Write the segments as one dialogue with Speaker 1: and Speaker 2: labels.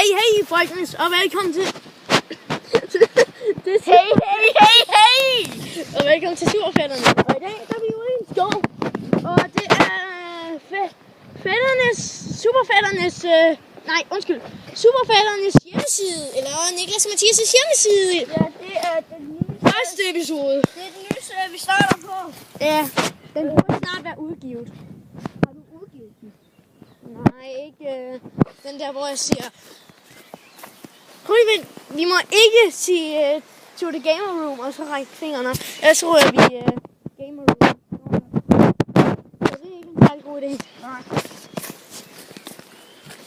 Speaker 1: Hey, folkens, og velkommen til...
Speaker 2: Hey!
Speaker 1: Og velkommen til Superfætterne. Og i dag der er vi ude i en skov. Og det er Superfætternes hjemmeside. Eller Niklas og Mathias' hjemmeside.
Speaker 2: Ja, det er den nye.
Speaker 1: Første episode.
Speaker 2: Det er den nye, vi starter på.
Speaker 1: Ja, den burde snart være udgivet.
Speaker 2: Har du udgivet den?
Speaker 1: Nej, ikke den der, hvor jeg siger... Vi må ikke sige to the gamer room, og så række fingrene. Jeg tror, at vi gamer room. Så det er ikke en særlig god idé.
Speaker 2: Nej.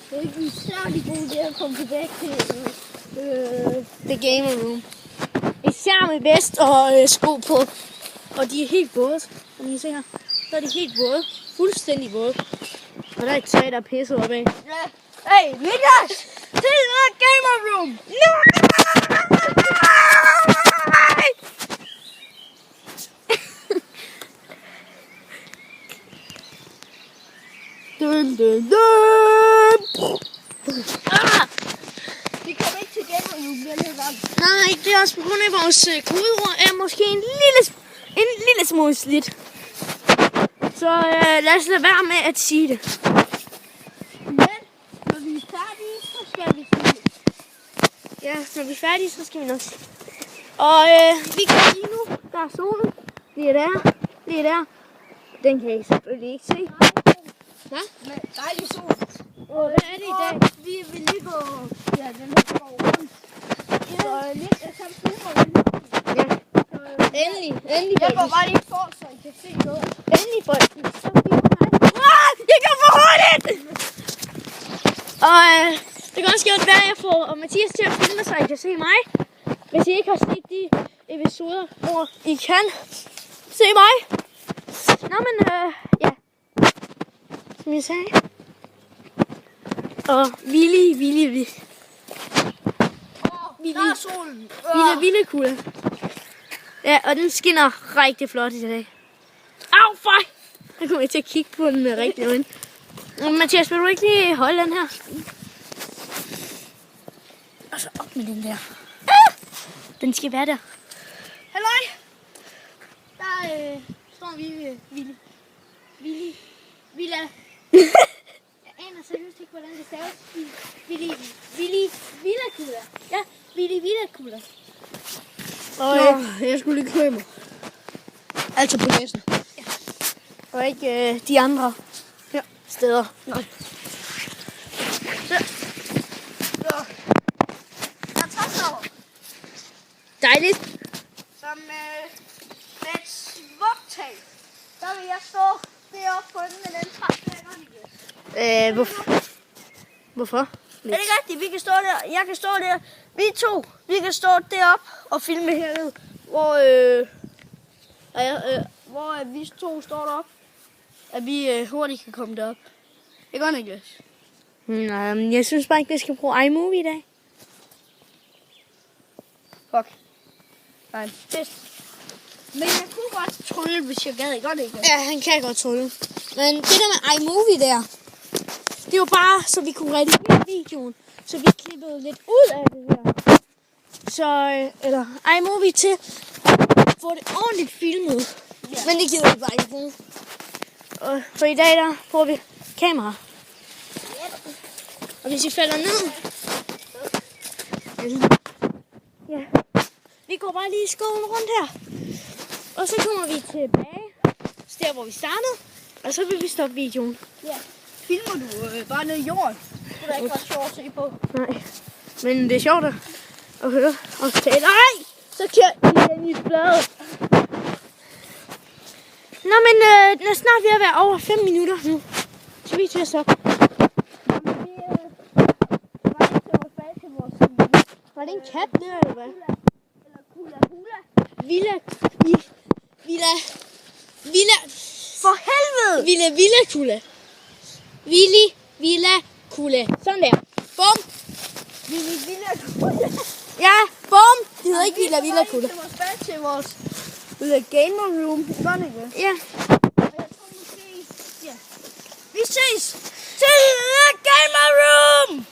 Speaker 2: Det er ikke en særlig god idé at komme tilbage til
Speaker 1: The gamer room. Især med vest og sko på. Og de er helt våde. Som I kan se her. Så er de helt våde. Fuldstændig våde. Og der er et træ, der er pisset opad.
Speaker 2: Ja. Hey, Niklas! Til the gamer room!
Speaker 1: Dun, dun, dun.
Speaker 2: Vi kommer ikke til gamer room den her gang.
Speaker 1: Nej, det er også på grund af vores kodeord er måske en lille smule slidt. Så lad os lade være med at sige det.
Speaker 2: Men når vi er færdige, så skal vi sige det.
Speaker 1: Ja, når vi er færdige, så skal vi nok sige. Og vi går lige nu. Der er solen. Lige der. Den kan I selvfølgelig ikke se. Hvad?
Speaker 2: Men dejlig sol.
Speaker 1: Hvad er det i dag?
Speaker 2: Vi vil lige gå... Ja, den her går rundt. Så lidt af samme super.
Speaker 1: Ja. Endelig,
Speaker 2: Jeg går
Speaker 1: folkens.
Speaker 2: bare lige for, så I kan se noget.
Speaker 1: Endelig, folkens. Så bliver det går for hurtigt! Og det kan også godt være, at jeg får Mathias til at filme, så I kan se mig. Hvis I ikke har set de episoder, hvor I kan se mig. Nå, men ja. Som jeg sagde. Og Willy.
Speaker 2: Der er solen.
Speaker 1: Vilde kugle. Ja, og den skinner rigtig flot i dag. Au, fuck! Jeg kommer til at kigge på den med rigtig øjne. Mathias, vil du ikke lige holde den her? Og så op med den der. Den skal være der.
Speaker 2: Halløj! Der står vi Villa. Jeg aner seriøst ikke, hvordan det staves. Villa-kugler. Ja, Villa-kugler.
Speaker 1: Og jeg skulle lige klø mig. Altså på næsen. Ja. Og ikke de andre steder. Nej.
Speaker 2: Der er træsnor,
Speaker 1: Dejligt.
Speaker 2: som med et smukt tag. Der vil jeg stå deroppe på den med den træsnor.
Speaker 1: Hvorfor?
Speaker 2: Er det ikke rigtigt? Vi kan stå der. Jeg kan stå der. Vi kan stå deroppe og filme hernede, hvor vi to står deroppe. At vi hurtigt kan komme derop. Det går ikke.
Speaker 1: Nej, men jeg synes bare ikke, vi skal bruge iMovie i dag.
Speaker 2: Fuck. Nej. Men jeg kunne godt trylle, hvis jeg gad. Godt ikke.
Speaker 1: Ja, han kan godt trylle. Men det der med iMovie der, det var bare, så vi kunne redigere videoen. Så vi klippede lidt ud af det her. Så, eller iMovie til at få det ordentligt filmet. Ja. Men det gider vi bare ikke bruge. Og for i dag der bruger vi kamera. Og hvis I falder ned... Ja. Vi går bare lige i skoven rundt her. Og så kommer vi tilbage. Der hvor vi startede. Og så vil vi stoppe videoen.
Speaker 2: Ja. Filmer du bare ned i jorden? Det kunne da ikke være sjovt at se på.
Speaker 1: Nej. Men det er sjovt at høre og tale. Nej! Så kører den i bladet. Nå, men den er snart ved at være over 5 minutter nu. Så vi er til at stoppe. Var det en kat der, eller hvad? Villa.
Speaker 2: For helvede!
Speaker 1: Villa-kugle. Villa-kugle. Sådan der. Bum.
Speaker 2: Villa-kugle.
Speaker 1: Ja, bum. Det hedder ikke Villa-kugle.
Speaker 2: Vi skal tilbage til vores gamer room. Sådan ikke?
Speaker 1: Ja.
Speaker 2: Jeg tror måske... Ja. Vi ses til the gamer room!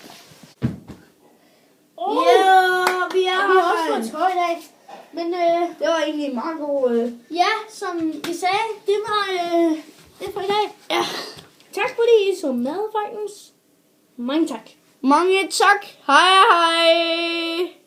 Speaker 1: Men
Speaker 2: det var egentlig en meget god...
Speaker 1: ja, som I sagde, det var det for i dag.
Speaker 2: Ja.
Speaker 1: Tak fordi I så med, folkens. Mange tak.
Speaker 2: Mange tak. Hej hej.